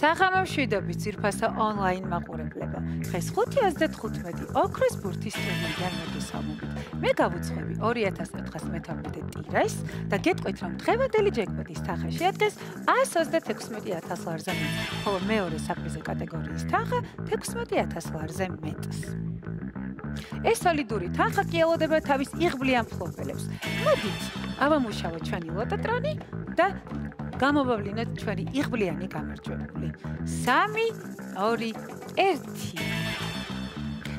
საღამო მშვიდობის ძვირფასო ონლაინ მაყურებლება. დღეს 5-15 ოქროს ბურთის ტურნირიდან მოგესალმებით. მე გავუძღვები 2412 ტირას და გეტყვით, რომ დღევანდელი ჯეკპოტის თანხა შეადგენს 136,000 ლარზე მეტს, ხოლო მეორე საპრიზო კატეგორიის თანხა 16,000 ლარზე მეტს. ეს სოლიდური თანხა კი ელოდება თავის იღბლიან მფლობელებს. მოდით, ავამუშავოთ ჩვენი ლოტოტრონი და გამოვავლინოთ ჩვენი იღბლიანი გამარჯვებული. 3, 2, 1.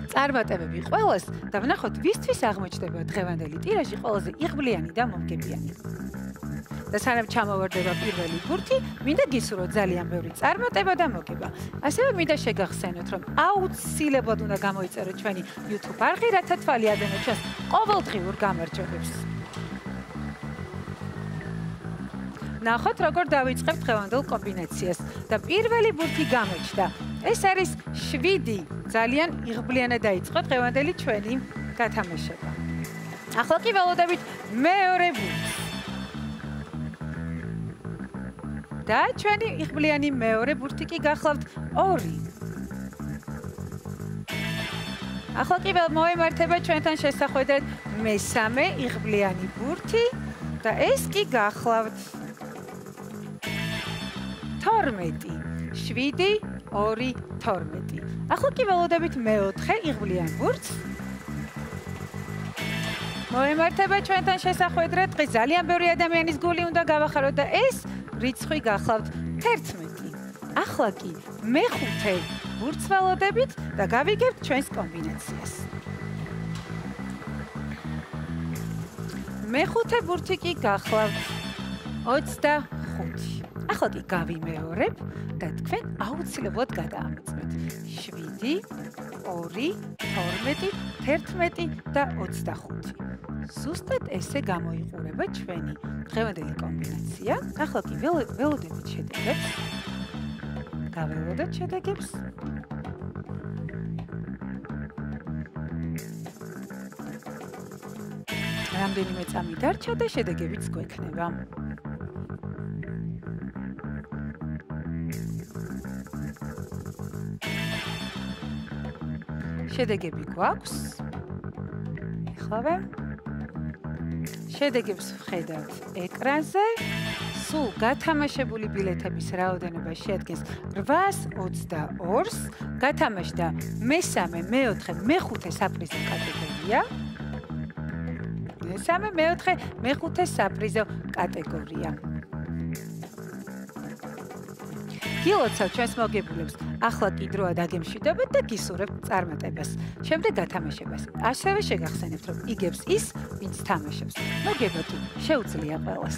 წარმატებები ყველას და ვნახოთ ვისთვის აღმოჩნდება დღევანდელი ტირაჟი ყველაზე იღბლიანი და მომგებიანი. და სანამ ჩამოვარდება პირველი ბურთი, მინდა გისურვოთ ძალიან ბევრი წარმატება და მოგება. ასევე მინდა შეგახსენოთ, რომ აუცილებლად უნდა გამოიწეროთ ჩვენი YouTube არხი, რათა თვალი ადენოთ ჩვენს ყოველდღიურ გამარჯვებებს. ნახოთ, როგორ დავიწყებთ დღევანდელ კომბინაციას და პირველი ბურთი გამოჩნდა. ეს არის 7. ძალიან იღბლიანად დაიწყო დღევანდელი ჩვენი გათამაშება. ახლა კი ველოდებით მეორე ბურთს. და ჩვენი იღბლიანი მეორე ბურთი კი გახლავთ 2. ახლა კი მოემართება ჩვენთან შესახვედრად მესამე იღბლიანი ბურთი და ეს კი გახლავთ 12. 7, 2, 12. ახლა კი ველოდებით მეოთხე იღბლიან ბურთს. მოემართება ჩვენთან შესახვედრად დღეს ძალიან ბევრი ადამიანის გული უნდა გავახაროთ და ეს რიცხვი გახლავთ 11. ახლა კი მეხუთე ბურთს ველოდებით და გავიგებთ ჩვენს კომბინაციას. მეხუთე ბურთი კი გახლავთ 25. ახლა კი გავიმეორებ და თქვენ აუცილებლად გადაამოწმეთ. 7, 2, 12, 11 და 25. ზუსტად ესე გამოიყურება ჩვენი დღევანდელი კომბინაცია. ახლა კი ველოდებით შედეგებს. გაველოდოთ შედეგებს. რამდენიმე წამი დარჩა და შედეგებიც გვექნება. შედეგები გვაქვს. ეხლავე შედეგებს ვხედავთ ეკრანზე. სულ გათამაშებული ბილეთების რაოდენობა შეადგენს 822-ს. გათამაშდა მესამე, მეოთხე, მეხუთე საპრიზო კატეგორია. მესამე, მეოთხე, მეხუთე საპრიზო კატეგორია. გილოცავთ ჩვენს მოგებულებს. ახლა კი დროა დაგემშვიდობეთ და გისურვებთ წარმატებას. შემდეგ გათამაშებას. ასევე შეგახსენებთ, რომ იგებს ის, ვინც თამაშობს. მოგება კი შეუძლია ყველას.